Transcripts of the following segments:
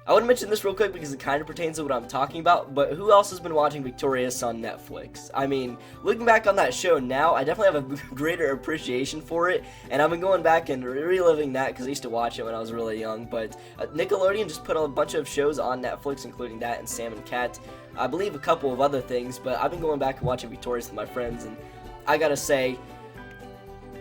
I want to mention this real quick because it kind of pertains to what I'm talking about, but who else has been watching Victorious on Netflix? I mean, looking back on that show now, I definitely have a greater appreciation for it, and I've been going back and reliving that because I used to watch it when I was really young, but Nickelodeon just put a bunch of shows on Netflix, including that and Sam and Cat, I believe a couple of other things, but I've been going back and watching Victorious with my friends, and I gotta say,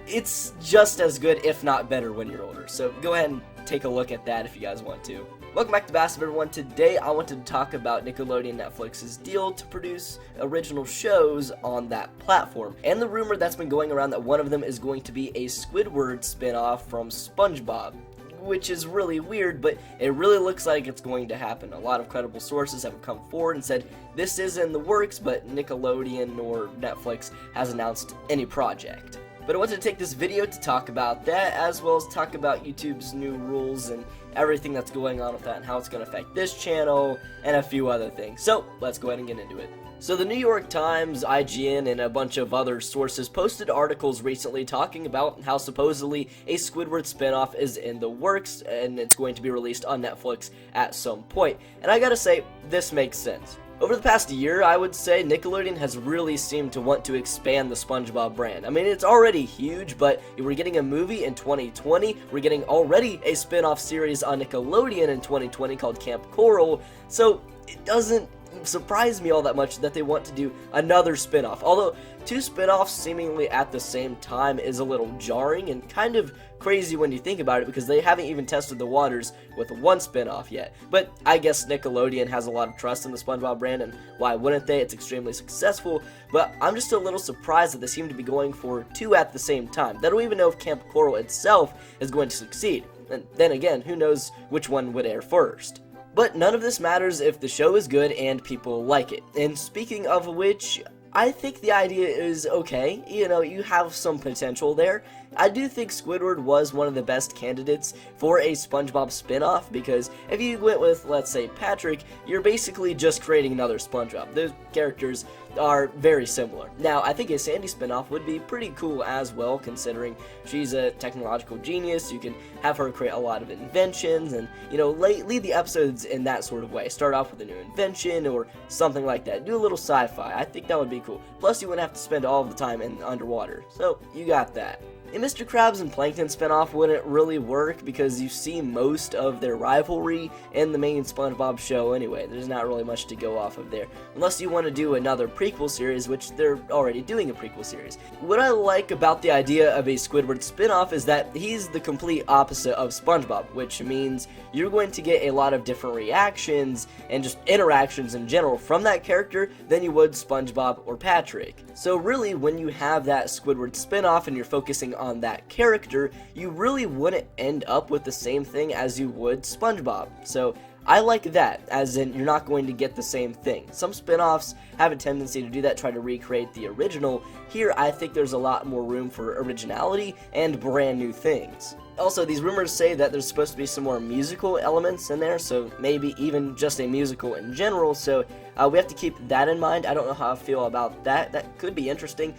it's just as good, if not better, when you're older, so go ahead and take a look at that if you guys want to. Welcome back to Bass everyone. Today I wanted to talk about Nickelodeon Netflix's deal to produce original shows on that platform, and the rumor that's been going around that one of them is going to be a Squidward spin-off from Spongebob, which is really weird, but it really looks like it's going to happen. A lot of credible sources have come forward and said this is in the works, but Nickelodeon or Netflix has announced any project. But I wanted to take this video to talk about that, as well as talk about YouTube's new rules and everything that's going on with that and how it's going to affect this channel and a few other things. So let's go ahead and get into it. So the New York Times, IGN, and a bunch of other sources posted articles recently talking about how supposedly a Squidward spinoff is in the works and it's going to be released on Netflix at some point. And I gotta say, this makes sense. Over the past year, I would say Nickelodeon has really seemed to want to expand the Spongebob brand. I mean, it's already huge, but we're getting a movie in 2020, we're getting already a spin-off series on Nickelodeon in 2020 called Camp Coral, so it doesn't surprise me all that much that they want to do another spin-off. Although, two spin-offs seemingly at the same time is a little jarring and kind of crazy when you think about it, because they haven't even tested the waters with one spin-off yet. But I guess Nickelodeon has a lot of trust in the SpongeBob brand, and why wouldn't they? It's extremely successful, but I'm just a little surprised that they seem to be going for two at the same time. They don't even know if Camp Coral itself is going to succeed, and then again, who knows which one would air first. But none of this matters if the show is good and people like it. And speaking of which, I think the idea is okay. You know, you have some potential there. I do think Squidward was one of the best candidates for a SpongeBob spin-off, because if you went with, let's say, Patrick, you're basically just creating another SpongeBob. Those characters are very similar. Now, I think a Sandy spin-off would be pretty cool as well, considering she's a technological genius. You can have her create a lot of inventions and, you know, lead the episodes in that sort of way. Start off with a new invention or something like that. Do a little sci-fi. I think that would be cool. Plus, you wouldn't have to spend all of the time in underwater. So, you got that. A Mr. Krabs and Plankton spinoff wouldn't really work because you see most of their rivalry in the main SpongeBob show anyway. There's not really much to go off of there. Unless you want to do another prequel series, which they're already doing a prequel series. What I like about the idea of a Squidward spinoff is that he's the complete opposite of SpongeBob, which means you're going to get a lot of different reactions and just interactions in general from that character than you would SpongeBob or Patrick. So really, when you have that Squidward spinoff and you're focusing on that character, you really wouldn't end up with the same thing as you would SpongeBob. So I like that, as in you're not going to get the same thing. Some spin-offs have a tendency to do that, try to recreate the original. Here, I think there's a lot more room for originality and brand new things. Also, these rumors say that there's supposed to be some more musical elements in there, so maybe even just a musical in general, so we have to keep that in mind. I don't know how I feel about that. That could be interesting,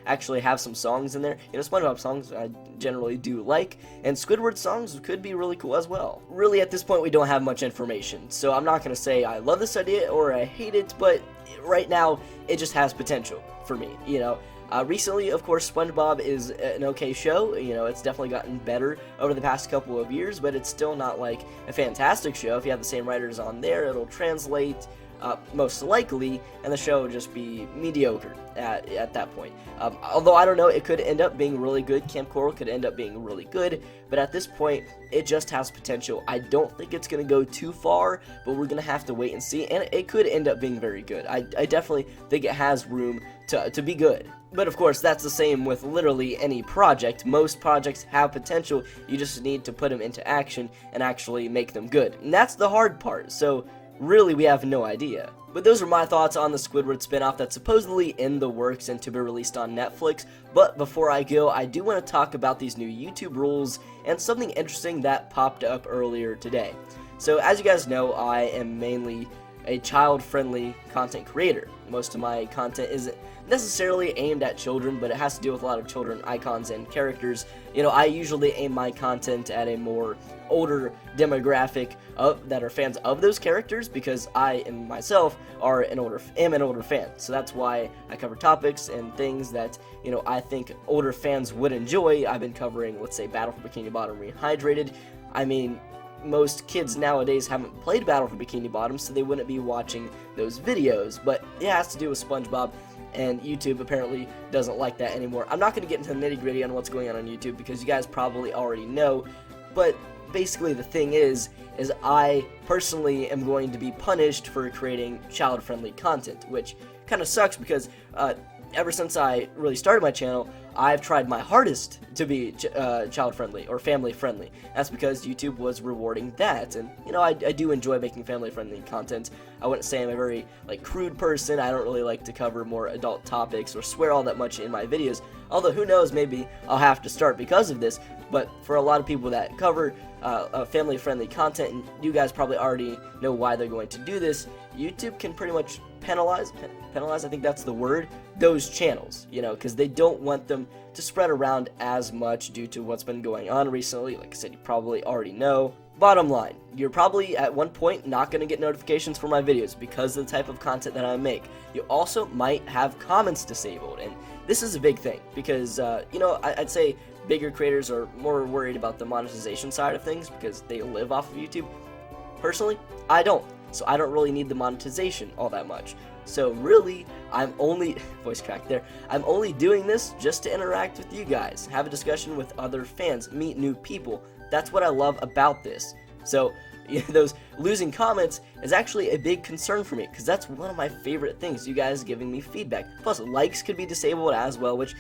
actually have some songs in there. SpongeBob songs I generally do like, and Squidward songs could be really cool as well. Really, at this point, we don't have much information, so I'm not going to say I love this idea or I hate it, but right now, it just has potential for me, Recently, of course, SpongeBob is an okay show. It's definitely gotten better over the past couple of years, but it's still not like a fantastic show. If you have the same writers on there, it'll translate most likely, and the show will just be mediocre at that point. Although, I don't know, it could end up being really good. Camp Coral could end up being really good, but at this point, it just has potential. I don't think it's going to go too far, but we're going to have to wait and see, and it could end up being very good. I definitely think it has room to be good. But of course, that's the same with literally any project. Most projects have potential, you just need to put them into action and actually make them good. And that's the hard part, so really we have no idea. But those are my thoughts on the Squidward spinoff that's supposedly in the works and to be released on Netflix. But before I go, I do want to talk about these new YouTube rules and something interesting that popped up earlier today. So as you guys know, I am mainly a child-friendly content creator. Most of my content isn't necessarily aimed at children, but it has to do with a lot of children icons and characters. You know, I usually aim my content at a more older demographic that are fans of those characters, because I and myself am an older fan. So that's why I cover topics and things that, you know, I think older fans would enjoy. I've been covering, let's say, Battle for Bikini Bottom Rehydrated. I mean, most kids nowadays haven't played Battle for Bikini Bottom, so they wouldn't be watching those videos, but it has to do with SpongeBob, and YouTube apparently doesn't like that anymore. I'm not going to get into the nitty-gritty on what's going on YouTube, because you guys probably already know, but basically the thing is I personally am going to be punished for creating child-friendly content, which kind of sucks, because ever since I really started my channel, I've tried my hardest to be child-friendly or family-friendly. That's because YouTube was rewarding that, and you know, I do enjoy making family-friendly content. I wouldn't say I'm a very crude person. I don't really like to cover more adult topics or swear all that much in my videos, although who knows, maybe I'll have to start because of this. But for a lot of people that cover family-friendly content, and you guys probably already know why they're going to do this, YouTube can pretty much penalize, I think that's the word, those channels, you know, because they don't want them to spread around as much due to what's been going on recently. Like I said, you probably already know. Bottom line, you're probably at one point not going to get notifications for my videos because of the type of content that I make. You also might have comments disabled, and this is a big thing because, you know, I'd say bigger creators are more worried about the monetization side of things because they live off of YouTube. Personally, I don't. So I don't really need the monetization all that much. So really, I'm only doing this just to interact with you guys, have a discussion with other fans, meet new people. That's what I love about this. So, you know, those losing comments is actually a big concern for me, because that's one of my favorite things, you guys giving me feedback. Plus, likes could be disabled as well, which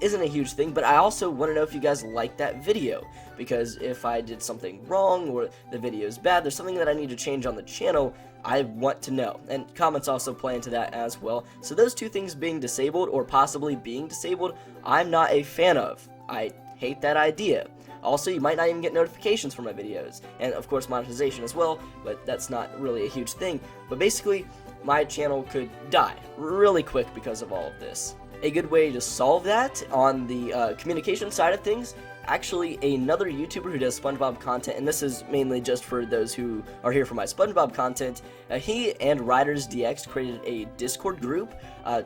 isn't a huge thing, but I also want to know if you guys like that video, because if I did something wrong or the video is bad, there's something that I need to change on the channel, I want to know. And comments also play into that as well. So those two things being disabled or possibly being disabled, I'm not a fan of. I hate that idea. Also, you might not even get notifications for my videos, and of course monetization as well, but that's not really a huge thing. But basically, my channel could die really quick because of all of this. A good way to solve that on the communication side of things, actually another YouTuber who does SpongeBob content, and this is mainly just for those who are here for my SpongeBob content, he and RidersDX created a Discord group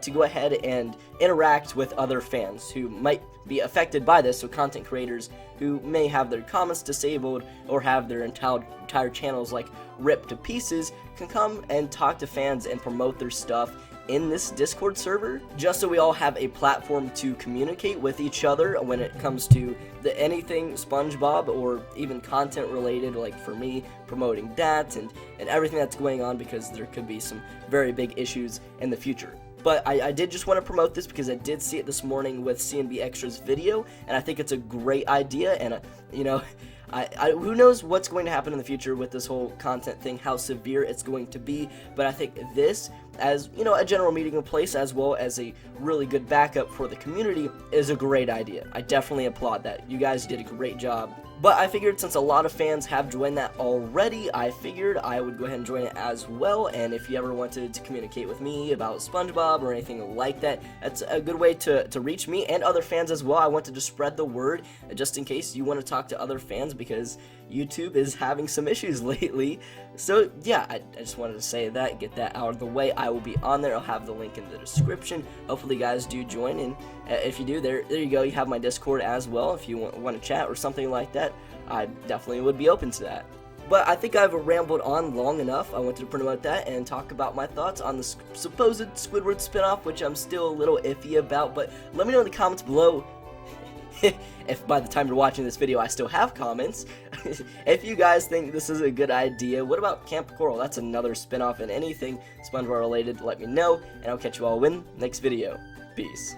to go ahead and interact with other fans who might be affected by this, so content creators who may have their comments disabled or have their entire channels ripped to pieces can come and talk to fans and promote their stuff in this Discord server, just so we all have a platform to communicate with each other when it comes to anything SpongeBob or even content related, like for me promoting that and everything that's going on, because there could be some very big issues in the future. But I did just want to promote this because I did see it this morning with CNB Extra's video, and I think it's a great idea, and you know, who knows what's going to happen in the future with this whole content thing, how severe it's going to be, but I think this, as, you know, a general meeting place as well as a really good backup for the community, is a great idea. I definitely applaud that. You guys did a great job. But I figured since a lot of fans have joined that already, I figured I would go ahead and join it as well, and if you ever wanted to communicate with me about SpongeBob or anything like that, that's a good way to reach me and other fans as well. I wanted to spread the word just in case you want to talk to other fans, because YouTube is having some issues lately. So yeah, I just wanted to say that, get that out of the way. I will be on there. I'll have the link in the description. Hopefully you guys do join, and if you do, there you go. You have my Discord as well. If you want to chat or something like that, I definitely would be open to that. But I think I've rambled on long enough. I wanted to promote that and talk about my thoughts on the supposed Squidward spinoff, which I'm still a little iffy about, but let me know in the comments below if by the time you're watching this video I still have comments, if you guys think this is a good idea. What about Camp Coral? That's another spinoff, and anything SpongeBob related, let me know, and I'll catch you all in the next video. Peace.